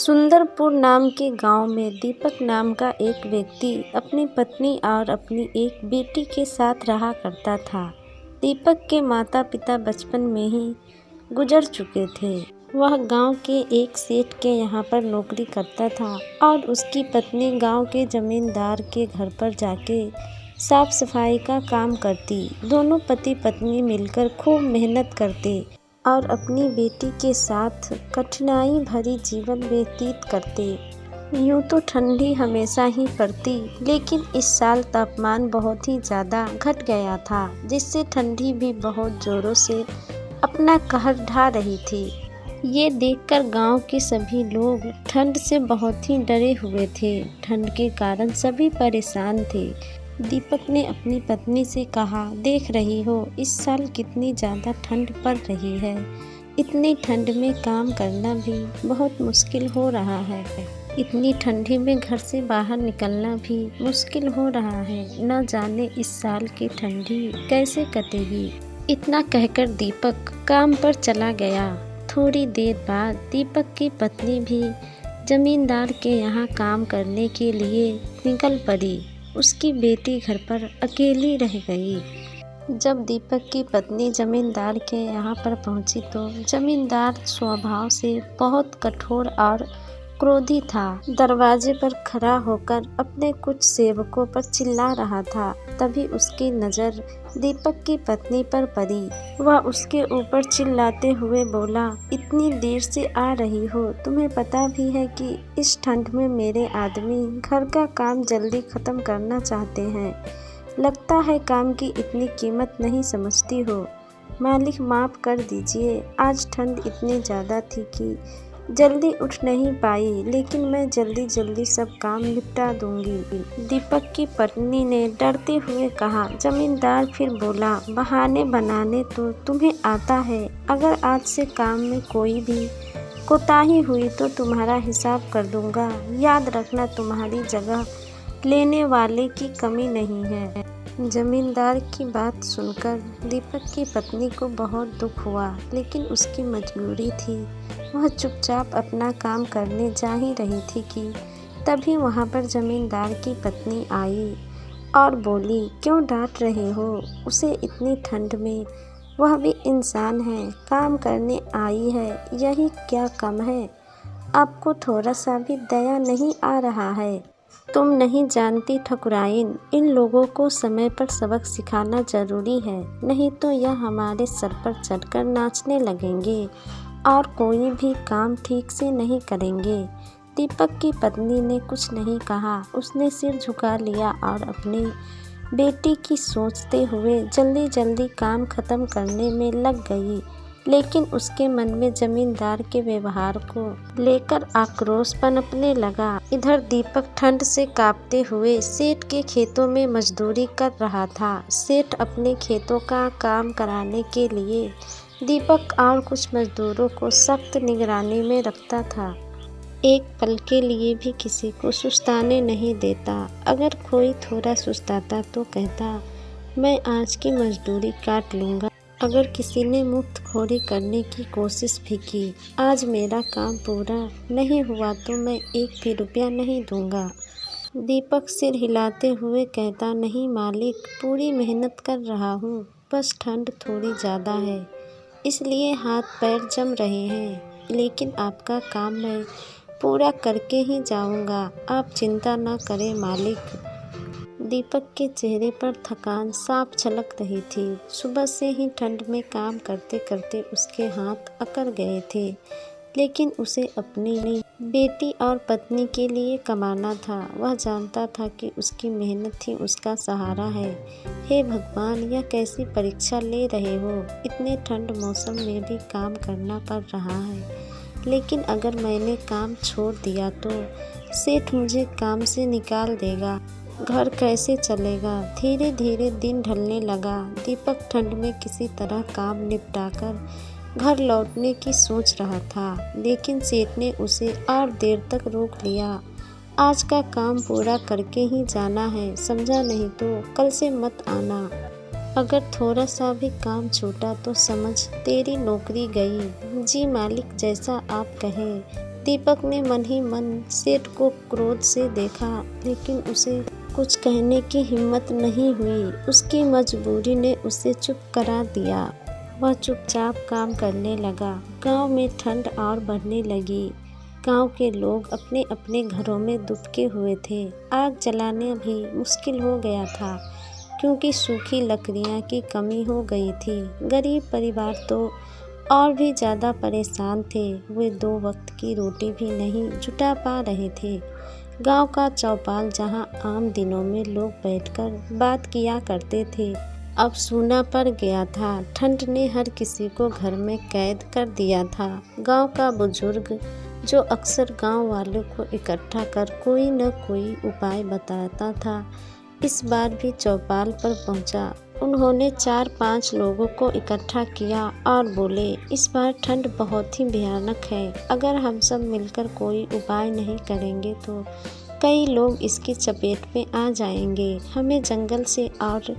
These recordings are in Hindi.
सुंदरपुर नाम के गांव में दीपक नाम का एक व्यक्ति अपनी पत्नी और अपनी एक बेटी के साथ रहा करता था। दीपक के माता पिता बचपन में ही गुजर चुके थे। वह गांव के एक सेठ के यहाँ पर नौकरी करता था और उसकी पत्नी गांव के जमींदार के घर पर जाके साफ सफाई का काम करती। दोनों पति पत्नी मिलकर खूब मेहनत करते और अपनी बेटी के साथ कठिनाई भरी जीवन व्यतीत करते। यूँ तो ठंडी हमेशा ही पड़ती, लेकिन इस साल तापमान बहुत ही ज़्यादा घट गया था, जिससे ठंडी भी बहुत ज़ोरों से अपना कहर ढा रही थी। ये देखकर गांव के सभी लोग ठंड से बहुत ही डरे हुए थे। ठंड के कारण सभी परेशान थे। दीपक ने अपनी पत्नी से कहा, देख रही हो इस साल कितनी ज़्यादा ठंड पड़ रही है। इतनी ठंड में काम करना भी बहुत मुश्किल हो रहा है। इतनी ठंडी में घर से बाहर निकलना भी मुश्किल हो रहा है। न जाने इस साल की ठंडी कैसे कटेगी। इतना कहकर दीपक काम पर चला गया। थोड़ी देर बाद दीपक की पत्नी भी जमींदार के यहाँ काम करने के लिए निकल पड़ी। उसकी बेटी घर पर अकेली रह गई। जब दीपक की पत्नी जमींदार के यहाँ पर पहुँची तो जमींदार स्वभाव से बहुत कठोर और क्रोधी था। दरवाजे पर खड़ा होकर अपने कुछ सेवकों पर चिल्ला रहा था। तभी उसकी नज़र दीपक की पत्नी पर पड़ी। वह उसके ऊपर चिल्लाते हुए बोला, इतनी देर से आ रही हो, तुम्हें पता भी है कि इस ठंड में मेरे आदमी घर का काम जल्दी ख़त्म करना चाहते हैं। लगता है काम की इतनी कीमत नहीं समझती हो। मालिक माफ़ कर दीजिए, आज ठंड इतनी ज़्यादा थी कि जल्दी उठ नहीं पाई, लेकिन मैं जल्दी सब काम निपटा दूंगी। दीपक की पत्नी ने डरते हुए कहा। जमींदार फिर बोला, बहाने बनाने तो तुम्हें आता है। अगर आज से काम में कोई भी कोताही हुई तो तुम्हारा हिसाब कर दूंगा। याद रखना, तुम्हारी जगह लेने वाले की कमी नहीं है। जमींदार की बात सुनकर दीपक की पत्नी को बहुत दुख हुआ, लेकिन उसकी मजबूरी थी। वह चुपचाप अपना काम करने जा ही रही थी कि तभी वहाँ पर जमींदार की पत्नी आई और बोली, क्यों डांट रहे हो उसे इतनी ठंड में? वह भी इंसान है, काम करने आई है, यही क्या कम है? आपको थोड़ा सा भी दया नहीं आ रहा है? तुम नहीं जानती ठकुराइन, इन लोगों को समय पर सबक सिखाना जरूरी है, नहीं तो यह हमारे सर पर चढ़कर नाचने लगेंगे और कोई भी काम ठीक से नहीं करेंगे। दीपक की पत्नी ने कुछ नहीं कहा। उसने सिर झुका लिया और अपनी बेटी की सोचते हुए जल्दी काम खत्म करने में लग गई। लेकिन उसके मन में जमींदार के व्यवहार को लेकर आक्रोश पनपने लगा। इधर दीपक ठंड से कांपते हुए सेठ के खेतों में मजदूरी कर रहा था। सेठ अपने खेतों का काम कराने के लिए दीपक और कुछ मजदूरों को सख्त निगरानी में रखता था। एक पल के लिए भी किसी को सुस्ताने नहीं देता। अगर कोई थोड़ा सुस्ताता तो कहता, मैं आज की मजदूरी काट लूँगा। अगर किसी ने मुफ्तखोरी करने की कोशिश भी की, आज मेरा काम पूरा नहीं हुआ तो मैं एक भी रुपया नहीं दूंगा। दीपक सिर हिलाते हुए कहता, नहीं मालिक, पूरी मेहनत कर रहा हूँ, बस ठंड थोड़ी ज़्यादा है, इसलिए हाथ पैर जम रहे हैं, लेकिन आपका काम मैं पूरा करके ही जाऊंगा। आप चिंता न करें मालिक। दीपक के चेहरे पर थकान साफ झलक रही थी। सुबह से ही ठंड में काम करते करते उसके हाथ अकड़ गए थे, लेकिन उसे अपनी बेटी और पत्नी के लिए कमाना था। वह जानता था कि उसकी मेहनत ही उसका सहारा है। हे भगवान, यह कैसी परीक्षा ले रहे हो? इतने ठंड मौसम में भी काम करना पड़ रहा है, लेकिन अगर मैंने काम छोड़ दिया तो सेठ मुझे काम से निकाल देगा। घर कैसे चलेगा? धीरे धीरे दिन ढलने लगा। दीपक ठंड में किसी तरह काम निपटाकर घर लौटने की सोच रहा था, लेकिन सेठ ने उसे और देर तक रोक लिया। आज का काम पूरा करके ही जाना है, समझा? नहीं तो कल से मत आना। अगर थोड़ा सा भी काम छूटा तो समझ तेरी नौकरी गई। जी मालिक, जैसा आप कहें। दीपक ने मन ही मन सेठ को क्रोध से देखा, लेकिन उसे कुछ कहने की हिम्मत नहीं हुई। उसकी मजबूरी ने उसे चुप करा दिया। वह चुपचाप काम करने लगा। गांव में ठंड और बढ़ने लगी। गांव के लोग अपने अपने घरों में दुबके हुए थे। आग जलाना भी मुश्किल हो गया था, क्योंकि सूखी लकड़ियां की कमी हो गई थी। गरीब परिवार तो और भी ज़्यादा परेशान थे। वे 2 वक्त की रोटी भी नहीं जुटा पा रहे थे। गांव का चौपाल, जहां आम दिनों में लोग बैठकर बात किया करते थे, अब सूना पड़ गया था। ठंड ने हर किसी को घर में कैद कर दिया था। गांव का बुजुर्ग, जो अक्सर गांव वालों को इकट्ठा कर कोई न कोई उपाय बताता था, इस बार भी चौपाल पर पहुंचा। उन्होंने 4-5 लोगों को इकट्ठा किया और बोले, इस बार ठंड बहुत ही भयानक है। अगर हम सब मिलकर कोई उपाय नहीं करेंगे तो कई लोग इसकी चपेट में आ जाएंगे। हमें जंगल से और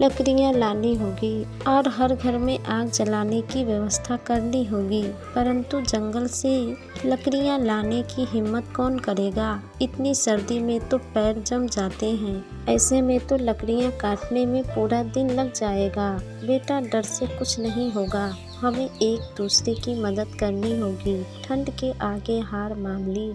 लकड़ियाँ लानी होगी और हर घर में आग जलाने की व्यवस्था करनी होगी। परंतु जंगल से लकड़ियाँ लाने की हिम्मत कौन करेगा? इतनी सर्दी में तो पैर जम जाते हैं। ऐसे में तो लकड़ियाँ काटने में पूरा दिन लग जाएगा। बेटा, डर से कुछ नहीं होगा। हमें एक दूसरे की मदद करनी होगी। ठंड के आगे हार मान ली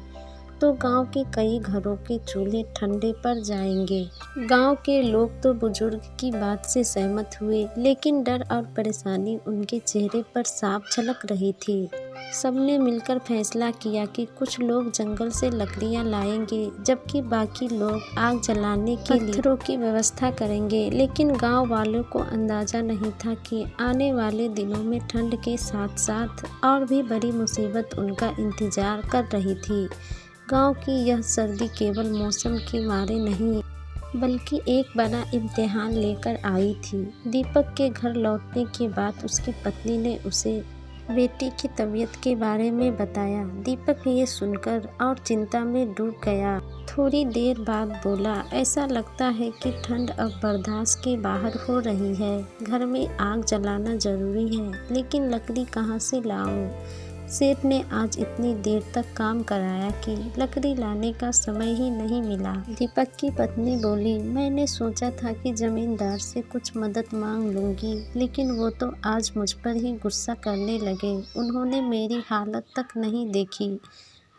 तो गांव के कई घरों के चूल्हे ठंडे पड़ जाएंगे। गांव के लोग तो बुजुर्ग की बात से सहमत हुए, लेकिन डर और परेशानी उनके चेहरे पर साफ झलक रही थी। सबने मिलकर फैसला किया कि कुछ लोग जंगल से लकड़ियां लाएंगे, जबकि बाकी लोग आग जलाने के लिए पत्थरों की व्यवस्था करेंगे। लेकिन गांव वालों को अंदाजा नहीं था कि आने वाले दिनों में ठंड के साथ साथ और भी बड़ी मुसीबत उनका इंतजार कर रही थी। गांव की यह सर्दी केवल मौसम के मारे नहीं, बल्कि एक बड़ा इम्तिहान लेकर आई थी। दीपक के घर लौटने के बाद उसकी पत्नी ने उसे बेटी की तबीयत के बारे में बताया। दीपक ये सुनकर और चिंता में डूब गया। थोड़ी देर बाद बोला, ऐसा लगता है कि ठंड अब बर्दाश्त के बाहर हो रही है। घर में आग जलाना जरूरी है, लेकिन लकड़ी कहाँ से लाऊं? सेठ ने आज इतनी देर तक काम कराया कि लकड़ी लाने का समय ही नहीं मिला। दीपक की पत्नी बोली, मैंने सोचा था कि जमींदार से कुछ मदद मांग लूंगी, लेकिन वो तो आज मुझ पर ही गुस्सा करने लगे। उन्होंने मेरी हालत तक नहीं देखी।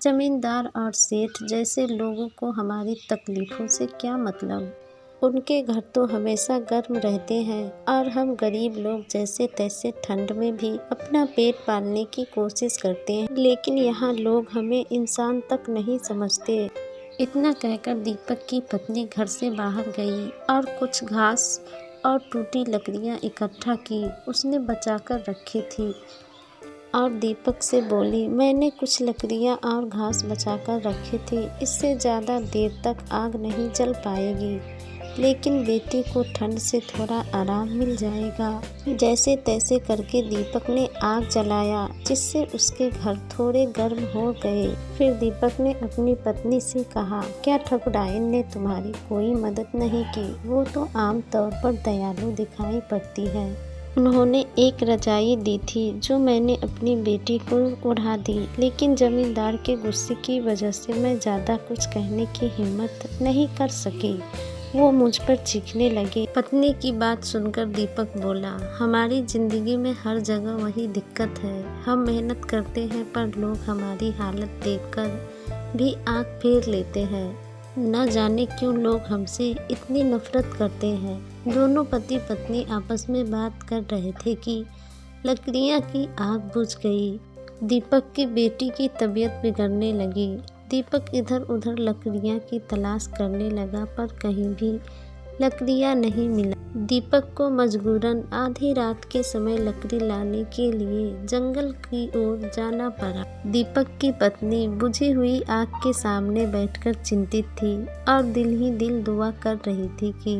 जमींदार और सेठ जैसे लोगों को हमारी तकलीफों से क्या मतलब? उनके घर तो हमेशा गर्म रहते हैं और हम गरीब लोग जैसे तैसे ठंड में भी अपना पेट पालने की कोशिश करते हैं, लेकिन यहाँ लोग हमें इंसान तक नहीं समझते। इतना कहकर दीपक की पत्नी घर से बाहर गई और कुछ घास और टूटी लकड़ियाँ इकट्ठा की। उसने बचाकर रखी थी और दीपक से बोली, मैंने कुछ लकड़ियाँ और घास बचाकर रखी थी। इससे ज़्यादा देर तक आग नहीं जल पाएगी, लेकिन बेटी को ठंड से थोड़ा आराम मिल जाएगा। जैसे तैसे करके दीपक ने आग जलाया, जिससे उसके घर थोड़े गर्म हो गए। फिर दीपक ने अपनी पत्नी से कहा, क्या ठकुराइन ने तुम्हारी कोई मदद नहीं की? वो तो आम तौर पर दयालु दिखाई पड़ती है। उन्होंने एक रजाई दी थी जो मैंने अपनी बेटी को ओढ़ा दी, लेकिन जमींदार के गुस्से की वजह से मैं ज़्यादा कुछ कहने की हिम्मत नहीं कर सकी। वो मुझ पर चीखने लगे। पत्नी की बात सुनकर दीपक बोला, हमारी जिंदगी में हर जगह वही दिक्कत है। हम मेहनत करते हैं पर लोग हमारी हालत देखकर भी आँख फेर लेते हैं। न जाने क्यों लोग हमसे इतनी नफरत करते हैं। दोनों पति पत्नी आपस में बात कर रहे थे कि लकड़ियाँ की आग बुझ गई। दीपक की बेटी की तबीयत बिगड़ने लगी। दीपक इधर उधर लकड़ियाँ की तलाश करने लगा, पर कहीं भी लकड़ियाँ नहीं मिला। दीपक को मजबूरन आधी रात के समय लकड़ी लाने के लिए जंगल की ओर जाना पड़ा। दीपक की पत्नी बुझी हुई आग के सामने बैठकर चिंतित थी और दिल ही दिल दुआ कर रही थी कि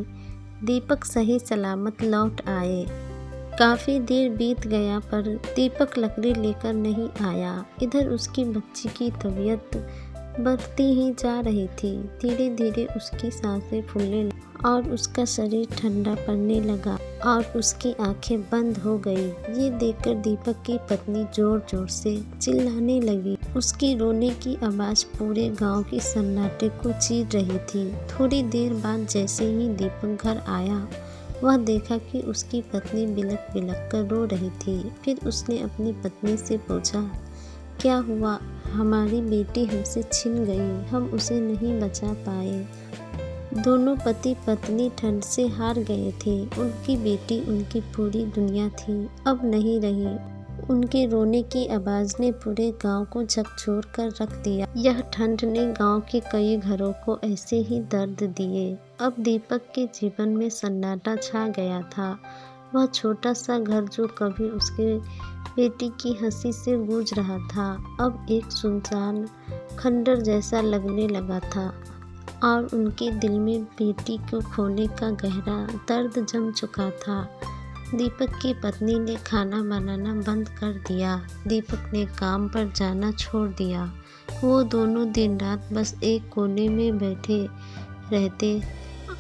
दीपक सही सलामत लौट आए। काफ़ी देर बीत गया पर दीपक लकड़ी लेकर नहीं आया। इधर उसकी बच्ची की तबीयत बढ़ती ही जा रही थी। धीरे धीरे उसकी सांसें फूलने और उसका शरीर ठंडा पड़ने लगा और उसकी आंखें बंद हो गई। ये देखकर दीपक की पत्नी जोर जोर से चिल्लाने लगी। उसकी रोने की आवाज़ पूरे गांव के सन्नाटे को चीर रही थी। थोड़ी देर बाद जैसे ही दीपक घर आया, वह देखा कि उसकी पत्नी बिलख बिलख कर रो रही थी। फिर उसने अपनी पत्नी से पूछा, क्या हुआ? हमारी बेटी हमसे छिन गई, हम उसे नहीं बचा पाए। दोनों पति पत्नी ठंड से हार गए थे। उनकी बेटी उनकी पूरी दुनिया थी, अब नहीं रही। उनके रोने की आवाज़ ने पूरे गांव को झकझोर कर रख दिया। यह ठंड ने गांव के कई घरों को ऐसे ही दर्द दिए। अब दीपक के जीवन में सन्नाटा छा गया था। वह छोटा सा घर जो कभी उसके बेटी की हंसी से गूंज रहा था, अब एक सुनसान खंडर जैसा लगने लगा था। और उनके दिल में बेटी को खोने का गहरा दर्द जम चुका था। दीपक की पत्नी ने खाना बनाना बंद कर दिया। दीपक ने काम पर जाना छोड़ दिया। वो दोनों दिन रात बस एक कोने में बैठे रहते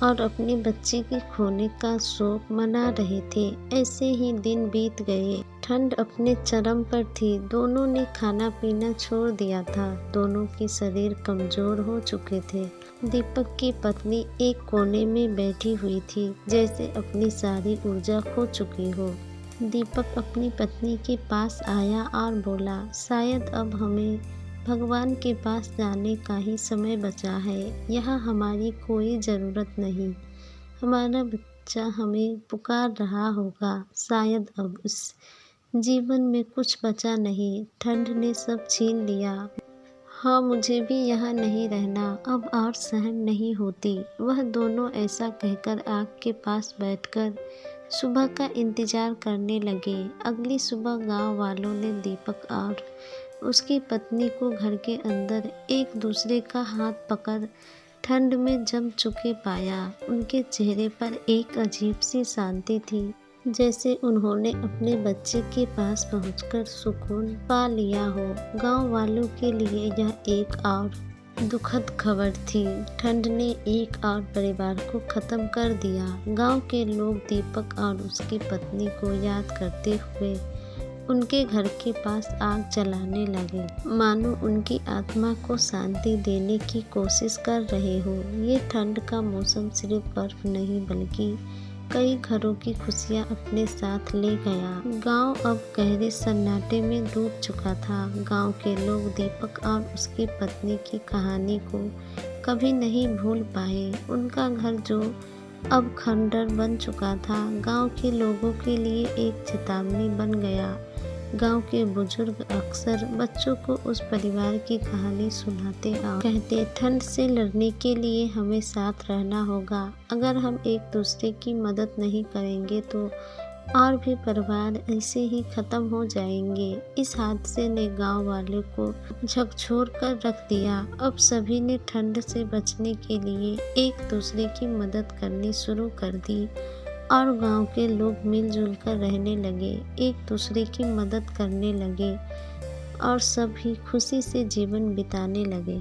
और अपने बच्चे के खोने का शोक मना रहे थे। ऐसे ही दिन बीत गए। ठंड अपने चरम पर थी। दोनों ने खाना पीना छोड़ दिया था। दोनों के शरीर कमजोर हो चुके थे। दीपक की पत्नी एक कोने में बैठी हुई थी, जैसे अपनी सारी ऊर्जा खो चुकी हो। दीपक अपनी पत्नी के पास आया और बोला, शायद अब हमें भगवान के पास जाने का ही समय बचा है। यहाँ हमारी कोई ज़रूरत नहीं। हमारा बच्चा हमें पुकार रहा होगा। शायद अब उस जीवन में कुछ बचा नहीं। ठंड ने सब छीन लिया। हाँ, मुझे भी यहाँ नहीं रहना अब और सहन नहीं होती। वह दोनों ऐसा कहकर आग के पास बैठकर सुबह का इंतजार करने लगे। अगली सुबह गांव वालों ने दीपक और उसकी पत्नी को घर के अंदर एक दूसरे का हाथ पकड़ ठंड में जम चुके पाया। उनके चेहरे पर एक अजीब सी शांति थी, जैसे उन्होंने अपने बच्चे के पास पहुंचकर सुकून पा लिया हो। गांव वालों के लिए यह एक और दुखद खबर थी। ठंड ने एक और परिवार को खत्म कर दिया। गांव के लोग दीपक और उसकी पत्नी को याद करते हुए उनके घर के पास आग जलाने लगे, मानो उनकी आत्मा को शांति देने की कोशिश कर रहे हो। ये ठंड का मौसम सिर्फ बर्फ नहीं बल्कि कई घरों की खुशियां अपने साथ ले गया। गांव अब गहरे सन्नाटे में डूब चुका था। गांव के लोग दीपक और उसकी पत्नी की कहानी को कभी नहीं भूल पाए। उनका घर जो अब खंडर बन चुका था, गांव के लोगों के लिए एक चेतावनी बन गया। गांव के बुजुर्ग अक्सर बच्चों को उस परिवार की कहानी सुनाते और कहते, ठंड से लड़ने के लिए हमें साथ रहना होगा। अगर हम एक दूसरे की मदद नहीं करेंगे तो और भी परिवार ऐसे ही खत्म हो जाएंगे। इस हादसे ने गांव वालों को झकझोर कर रख दिया। अब सभी ने ठंड से बचने के लिए एक दूसरे की मदद करनी शुरू कर दी और गांव के लोग मिलजुल कर रहने लगे, एक दूसरे की मदद करने लगे और सभी खुशी से जीवन बिताने लगे।